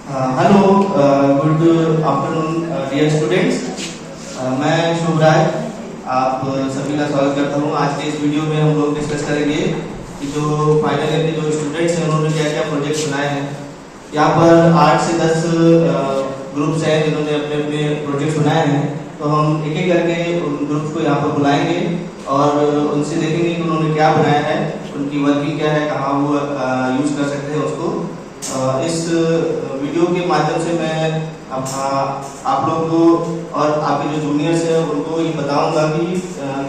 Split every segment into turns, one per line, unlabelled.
Hello, good afternoon dear students. मैं शुभ राय आप सभी का स्वागत करता हूँ। आज के इस वीडियो में हम लोग डिस्कस करेंगे कि जो फाइनल ईयर के जो स्टूडेंट्स हैं उन्होंने क्या क्या प्रोजेक्ट्स बनाए हैं। यहाँ पर 8 से 10 ग्रुप्स हैं जिन्होंने अपने अपने प्रोजेक्ट्स बनाए हैं। तो हम एक एक करके उन ग्रुप्स को यहाँ पर बुलाएंगे और उनसे देखेंगे कि उन्होंने क्या बनाया है, उनकी वर्किंग क्या है, कहाँ वो यूज़ कर सकते हैं उसको। इस वीडियो के माध्यम से मैं आप लोगों को और आपके जो जूनियर्स हैं उनको ये बताऊंगा कि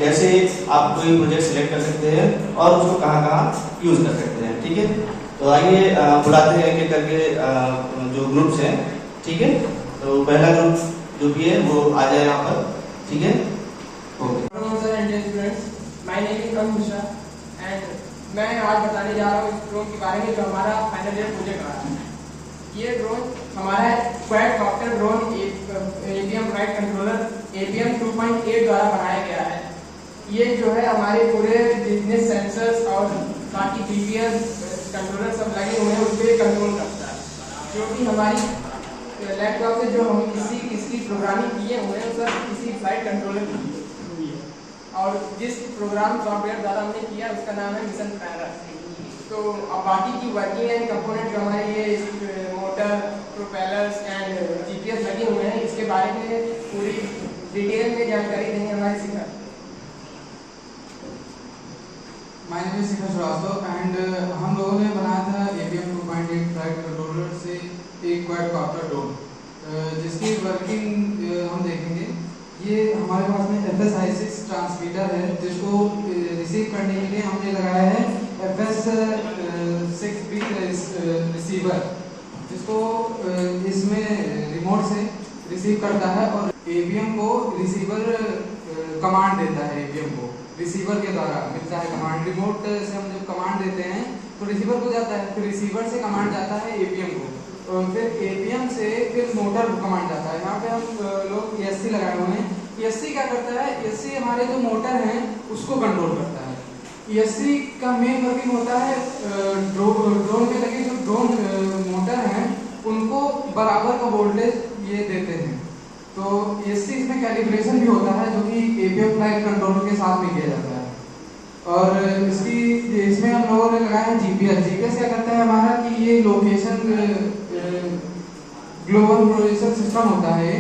कैसे आप कोई प्रोजेक्ट सिलेक्ट कर सकते हैं और उसको कहाँ कहाँ यूज़ कर सकते हैं। ठीक है, तो आइए बुलाते हैं एक एक करके जो ग्रुप्स हैं। ठीक है, तो पहला ग्रुप जो भी है वो आ जाए यहाँ पर। ठीक है,
मैं आज बताने जा रहा हूँ इस ड्रोन के बारे में जो हमारा फाइनल ईयर प्रोजेक्ट रहा है। ये ड्रोन हमारा quadcopter drone APM flight controller APM 2.8 द्वारा बनाया गया है। ये जो है हमारे पूरे बिजनेस सेंसर्स और बाकी GPS कंट्रोलर सब लगे हुए हैं, उस पर कंट्रोल करता है। जो कि हमारी लैपटॉप से जो हम किसी प्रोग्रामिंग किए हुए हैं सब किसी फ्लाइट कंट्रोलर की हुई है। और जिस प्रोग्राम सॉफ्टवेयर द्वारा हमने किया उसका नाम है मिशन प्लानर। तो अब बाकी की वर्किंग एंड कंपोनेंट जो हमारे ये मोटर, प्रोपेलर्स एंड GPS लगे हुए हैं, इसके बारे में पूरी डिटेल में जानकारी देंगे हमारे Shikhar.
My name is Shikhar Srivastava and हम लोगों ने बनाया था APM 2.8 फ्लाइट कंट्रोलर से एक क्वाडकॉप्टर ड्रोन, जिसकी वर्किंग हम देखेंगे। ये हमारे पास में FS-I6 ट्रांसमीटर है, जिसको रिसीव करने के लिए हमने लगाया है FS-6B रिसीवर, जिसको इसमें रिमोट से रिसीव करता है और APM को रिसीवर कमांड देता है। APM को रिसीवर के द्वारा मिलता है कमांड। रिमोट से हम जब कमांड देते हैं तो रिसीवर को जाता है, फिर रिसीवर से कमांड जाता है APM को, और फिर APM से फिर मोटर को कमांड जाता है। यहाँ पे हम लोग ESC लगाए हुए हैं। ESC क्या करता है? ESC हमारे जो मोटर हैं उसको कंट्रोल करता है। ESC का मेन वर्किंग होता है ड्रोन में लगे जो ड्रोन मोटर हैं उनको बराबर का वोल्टेज ये देते हैं। तो ESC इसमें कैलिब्रेशन भी होता है जो कि APM फ्लाइट कंट्रोलर के साथ में किया जाता है। और इसमें हम लोगों ने लगाया है GPS क्या करता है हमारा कि ये लोकेशन ग्लोबल प्रोजेक्शन सिस्टम होता है,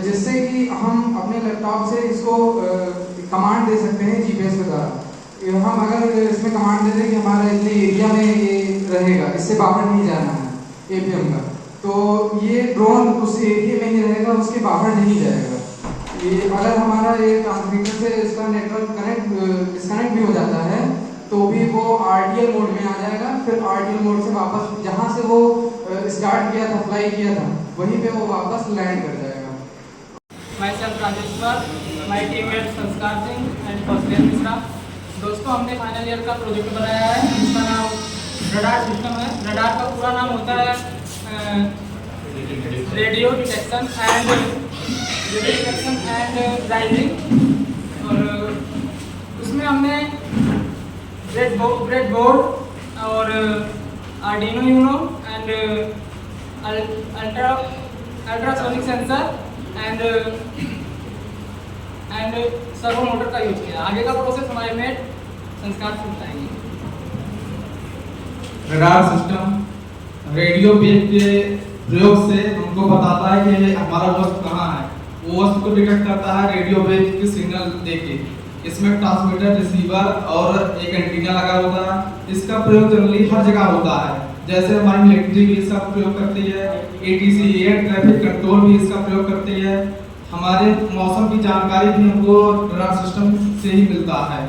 जिससे कि हम अपने लैपटॉप से इसको कमांड दे सकते हैं GPS के द्वारा। हम अगर इसमें कमांड दे दें कि हमारा इतने एरिया में ये रहेगा, इससे बाहर नहीं जाना है APM का, तो ये ड्रोन उस एरिया में ही रहेगा, उसके बाहर नहीं जाएगा। ये अगर हमारा ये ट्रांसमीटर से इसका नेटवर्क डिस्कनेक्ट भी हो जाता है तो भी वो RTL मोड में आ जाएगा। फिर RTL मोड से वापस जहाँ से वो स्टार्ट किया था, फ्लाई किया था, वहीं पे वो वापस लैंड कर जाएगा।
myself राजेश्वर, माय टीममेट संस्कार सिंह एंड कौशल मिश्रा। दोस्तों, हमने फाइनल ईयर का प्रोजेक्ट बनाया है जिसका नाम रडार सिस्टम है। रडार का पूरा नाम होता है रेडियो डिटेक्शन एंड राइजिंग। और उसमें हमने ब्रेडबोर्ड और Arduino Uno and ultrasonic sensor and servo motor का यूज किया। आगे का प्रोसेस हमारे मेट संस्कार से बताएंगे।
रडार सिस्टम रेडियो वेव के प्रयोग से हमको बताता है कि हमारा वस्तु कहाँ है। वो वस्तु को डिटेक्ट करता है रेडियो वेव की सिग्नल देके। इसमें ट्रांसमीटर, रिसीवर और एक एंटीना लगा होता है। इसका प्रयोग जनरली हर जगह होता है, जैसे हमारी मिलिट्री भी इसका प्रयोग करती है, ATC एयर ट्रैफिक कंट्रोल भी इसका प्रयोग करती है। हमारे मौसम की जानकारी भी हमको रडार सिस्टम से ही मिलता है।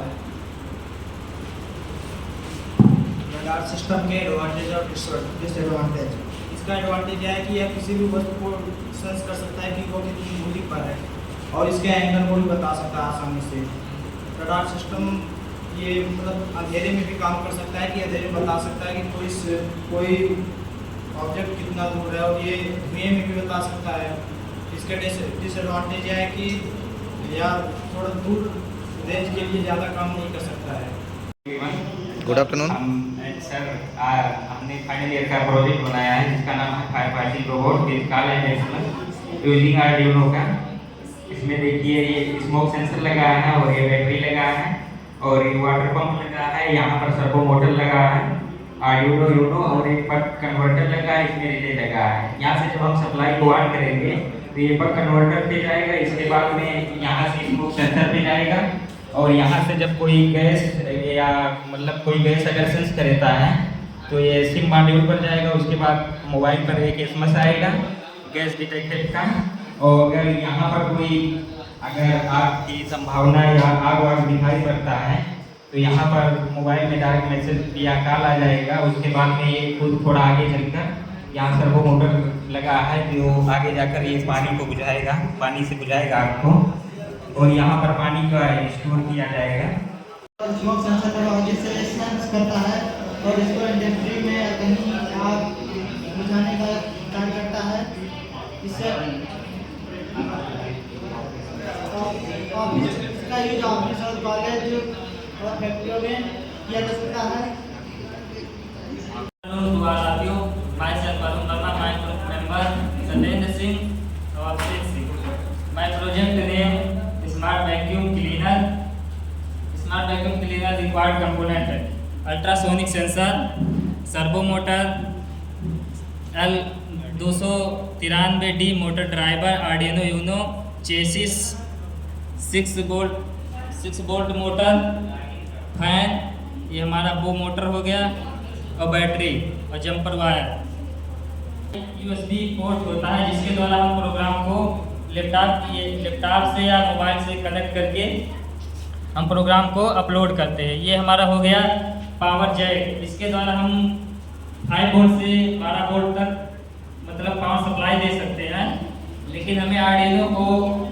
रडार सिस्टम के एडवांटेज और डिसएडवांटेज। इसका एडवांटेज है कि यह किसी भी वस्तु को सेंस कर सकता है कि वो कितनी दूरी पर है और इसके एंगल को भी बता सकता है आसानी से। रडार सिस्टम ये मतलब अंधेरे में भी काम कर सकता है कि अंधेरे में बता सकता है कि कोई ऑब्जेक्ट कितना दूर है, और ये धुएं में भी बता सकता है। इसका डिसएडवांटेज है कि या थोड़ा दूर रेंज के लिए ज़्यादा काम नहीं कर सकता है।
Good afternoon.
सर हमने फाइनल ईयर का प्रोजेक्ट बनाया है जिसका नाम है fire fighting robot with call and explosion using Arduino का। इसमें देखिए ये स्मोक सेंसर लगा है और ये बैटरी लगा है और ये वाटर पंप लगा है, यहाँ पर सर्वो मोटर लगा है, आर्डिनो यूनो और एक पक कन्वर्टर लगा है, इसमें रिले लगा है। यहाँ से जब हम सप्लाई को ऑन करेंगे तो ये पक कन्वर्टर पे जाएगा, इसके बाद में यहाँ से स्मोक सेंसर पे जाएगा और यहाँ से जब कोई गैस या मतलब कोई गैस अगर सेंस करता है तो ये सिम मॉड्यूल पर जाएगा। उसके बाद मोबाइल पर एक एसएमएस आएगा गैस डिटेक्टेड का, और अगर यहाँ पर कोई अगर आग की संभावना या आग वाग दिखाई पड़ता है तो यहाँ पर मोबाइल में डायरेक्ट मैसेज या कॉल आ जाएगा। उसके बाद में ये खुद थोड़ा आगे चलकर यहाँ सर्वो मोटर लगा है जो आगे जाकर ये पानी को बुझाएगा, पानी से बुझाएगा आग को, और यहाँ पर पानी का स्टोर किया जाएगा।
स्मोक सेंसर टेक्नोलॉजी से सेंस करता है और इसको इंडस्ट्री में कहीं आग बुझाने का कार्य करता है। इससे इसका यूज ऑफिस और कॉलेज और फैक्ट्रियों में किया जा सकता है।
My project name Smart Vacuum Cleaner. Smart Vacuum Cleaner required component है ultrasonic sensor, servo motor, L293D motor driver, Arduino Uno, chassis, 6 volt motor, fan, ये हमारा वो मोटर हो गया, और बैटरी और जंपर वायर। USB पोर्ट होता है जिसके द्वारा हम प्रोग्राम को लैपटॉप से या मोबाइल से कनेक्ट करके हम प्रोग्राम को अपलोड करते हैं। ये हमारा हो गया पावर जैक, इसके द्वारा हम 5 वोल्ट से 12 वोल्ट तक मतलब पावर सप्लाई दे सकते हैं, लेकिन हमें आर्डिनो को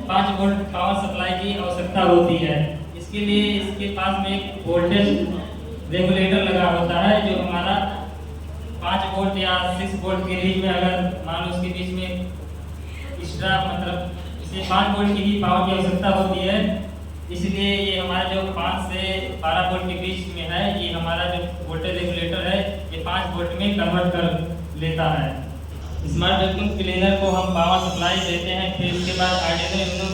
5 वोल्ट पावर सप्लाई की आवश्यकता होती है। इसके लिए इसके पास में एक वोल्टेज रेगुलेटर लगा होता है जो हमारा 5 वोल्ट या 6 वोल्ट के बीच में, अगर मान लो उसके बीच में एक्स्ट्रा मतलब इसे 5 वोल्ट की ही पावर की आवश्यकता होती है, इसलिए ये हमारा जो 5 से 12 वोल्ट के बीच में है, ये हमारा जो वोल्टेज रेगुलेटर है ये 5 वोल्ट में कन्वर्ट कर लेता है। स्मार्ट वैक्यूम क्लीनर को हम पावर सप्लाई देते हैं, फिर इसके बाद आर्डिनो यूनो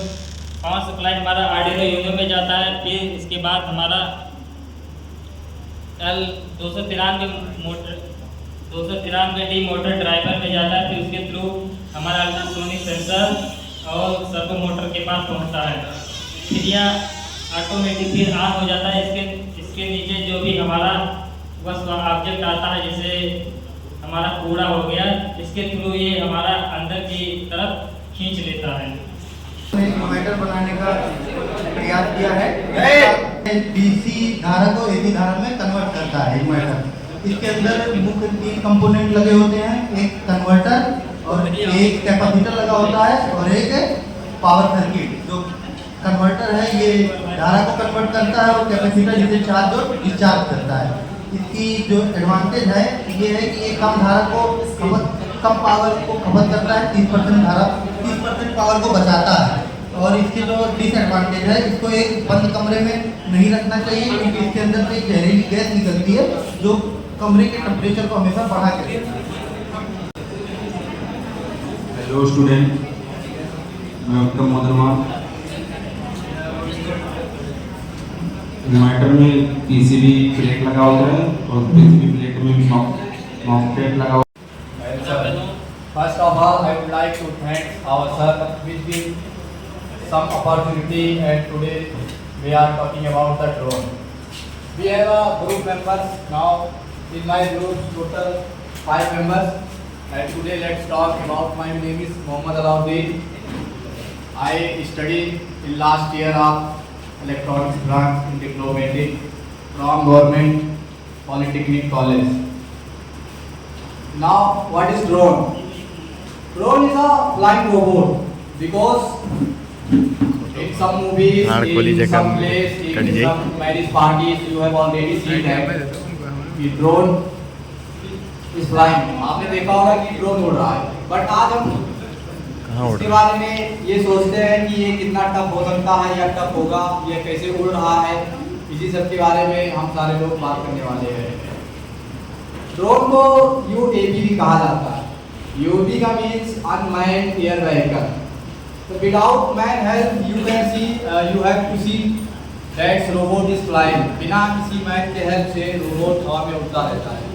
पावर सप्लाई हमारा आर्डिनो यूनो में जाता है, फिर इसके बाद हमारा L293D मोटर ड्राइवर में जाता है, फिर उसके थ्रू हमारा अल्ट्रासोनिक सेंसर और सर्वो मोटर के पास पहुंचता है। फिर यह ऑटोमेटिक फिर ऑन हो जाता है। इसके नीचे जो भी हमारा बस ऑब्जेक्ट आता है, जैसे हमारा कूड़ा हो गया, इसके थ्रू ये हमारा अंदर की तरफ खींच लेता है।
इन्वर्टर बनाने का प्रयास किया है। डीसी धारा को एसी धारा में कन्वर्ट करता है इन्वर्टर। इसके अंदर मुख्य 3 कंपोनेंट लगे होते हैं, एक कन्वर्टर और एक कैपेसिटर लगा होता है और एक पावर सर्किट। जो कन्वर्टर है ये धारा को कन्वर्ट करता है और कैपेसिटर जिसे चार्ज और डिस्चार्ज करता है। इसकी जो एडवांटेज है ये है कि ये कम पावर को खपत करता है, 30% पावर को बचाता है। और इसकी जो डिसएडवांटेज है, इसको एक बंद कमरे में नहीं रखना चाहिए क्योंकि इसके अंदर से जहरीली गैस निकलती है जो कमरे के टेम्परेचर को हमेशा बढ़ा के रखती है।
हेलो स्टूडेंट, मैं उत्तम मोदरमा। इन्वर्टर में पीसीबी प्लेट लगा होता है और पीसीबी प्लेट में भी माउंट प्लेट लगा होता है।
First of all, I would like to thank our sir which gave some opportunity, and today we are talking about the drone. We have a group members now. In my group total 5 members, and today let's talk about. My name is Mohammad Alauddin. I studied in last year of electronics branch in Diplomatic from Government Polytechnic College. Now, what is drone? Drone is a flying robot because in some movies, in some place, in some marriage parties, you have already seen that कि drone is flying. आपने देखा होगा कि drone उड़ रहा है, but आज हम इसके बारे में ये सोचते हैं कि ये कितना टफ हो सकता है या टफ होगा, ये कैसे उड़ रहा है, इसी सब के बारे में हम सारे लोग बात करने वाले हैं। ड्रोन को UAV भी कहा जाता है। UAV का मीन्स अनमैन्ड एयर व्हीकल। तो without man help you can see you have to see that robot is flying. बिना किसी मैन के हेल्प से रोबोट हवा में उड़ता रहता है।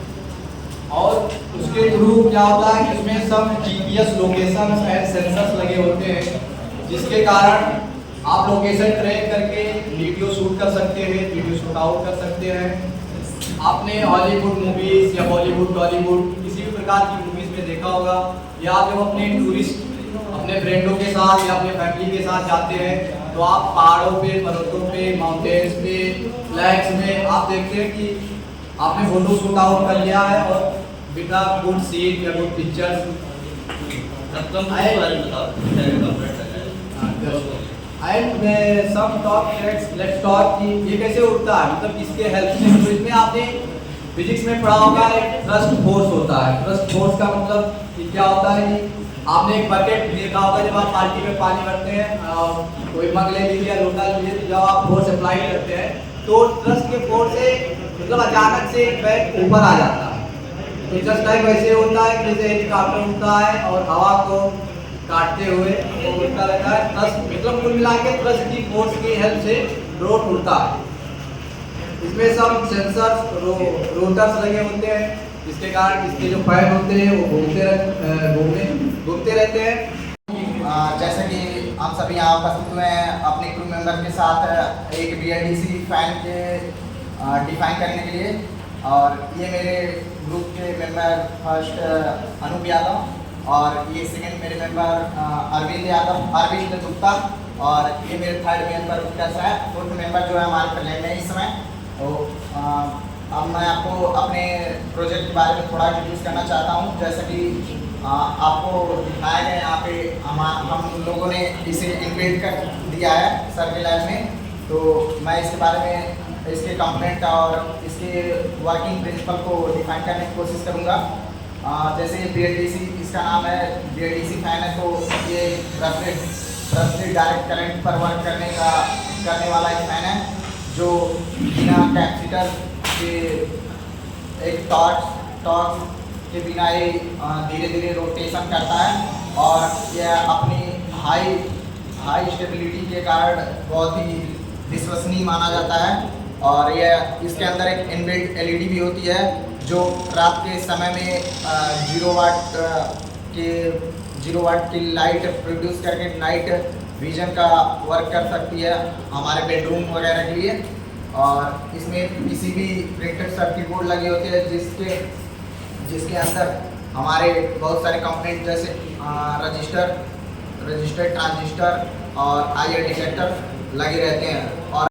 और उसके थ्रू क्या होता है कि उसमें सब GPS लोकेशन एंड सेंसर्स लगे होते हैं, जिसके कारण आप लोकेशन ट्रैक करके वीडियो शूट कर सकते हैं, वीडियो शूट आउट कर सकते हैं। आपने हॉलीवुड मूवीज या बॉलीवुड टॉलीवुड किसी भी प्रकार की मूवीज में देखा होगा, या आप जब अपने टूरिस्ट अपने फ्रेंडों के साथ या अपने फैमिली के साथ जाते हैं तो आप पहाड़ों पे, पर्वतों पे, माउंटेन्स पे, लेक्स में आप देखते हैं कि आपने फोटो शूट आउट कर लिया है और बिना गुड सीन या good pictures and some talk let's talk कि ये कैसे उड़ता है, मतलब किसके हेल्प से। तो इसमें आपने फिजिक्स में पढ़ा होगा एक थ्रस्ट फोर्स होता है। थ्रस्ट फोर्स का मतलब कि क्या होता है कि आपने एक बकेट देखा होगा, जब आप बाल्टी में पानी भरते हैं, कोई मग ले लीजिए, लोटा ले लीजिए, तो जब आप फोर्स अप्लाई करते हैं तो थ्रस्ट के फोर्स से मतलब अचानक से एक बैग ऊपर आ जाता है। तो जस्ट लाइक वैसे होता है कि जैसे हेलीकॉप्टर उड़ता है और हवा को काटते हुए वो उड़ता रहता है। थ्रस्ट मतलब कुल मिला के थ्रस्ट की फोर्स की हेल्प से ड्रोन उड़ता है। इसमें सब सेंसर्स रोटर्स लगे होते हैं, जिसके कारण इसके जो फैन होते हैं वो घूमते रहते हैं।
जैसे कि हम सभी यहाँ उपस्थित हुए हैं अपने क्रू मेंबर के साथ एक BLDC फैन के डिफाइन करने के लिए, और ये मेरे ग्रुप के मेंबर फर्स्ट अनूप यादव, और ये सेकंड मेरे मेंबर अरविंद गुप्ता, और ये मेरे थर्ड मेंबर उत्कर्ष है। फोर्थ मेंबर जो है हमारे प्लेन में इस समय। तो अब मैं आपको अपने प्रोजेक्ट के बारे में थोड़ा इंट्रोड्यूस करना चाहता हूँ। जैसा कि आपको दिखाया गया यहाँ पे हम लोगों ने इसे इनबिल्ट कर दिया है सर के लैब में। तो मैं इसके बारे में इसके कंपोनेंट और इसके वर्किंग प्रिंसिपल को डिफाइन करने की कोशिश करूँगा। जैसे BLDC इसका नाम है, BLDC फैन है, तो ये ब्रशलेस डायरेक्ट करंट पर वर्क करने वाला एक फैन है, जो बिना कैपेसिटर के एक टॉर्च के बिना ही धीरे धीरे रोटेशन करता है, और यह अपनी हाई स्टेबिलिटी के कारण बहुत ही विश्वसनीय माना जाता है। और यह इसके अंदर एक इनबिल्ट LED भी होती है, जो रात के समय में 0 वाट की लाइट प्रोड्यूस करके नाइट विजन का वर्क कर सकती है हमारे बेडरूम वगैरह के लिए। और इसमें PCB प्रिंटेड सर्किट बोर्ड लगे होते हैं, जिसके अंदर हमारे बहुत सारे कंपोनेंट जैसे रजिस्टर, ट्रांजिस्टर और IR डिटेक्टर लगे रहते हैं। और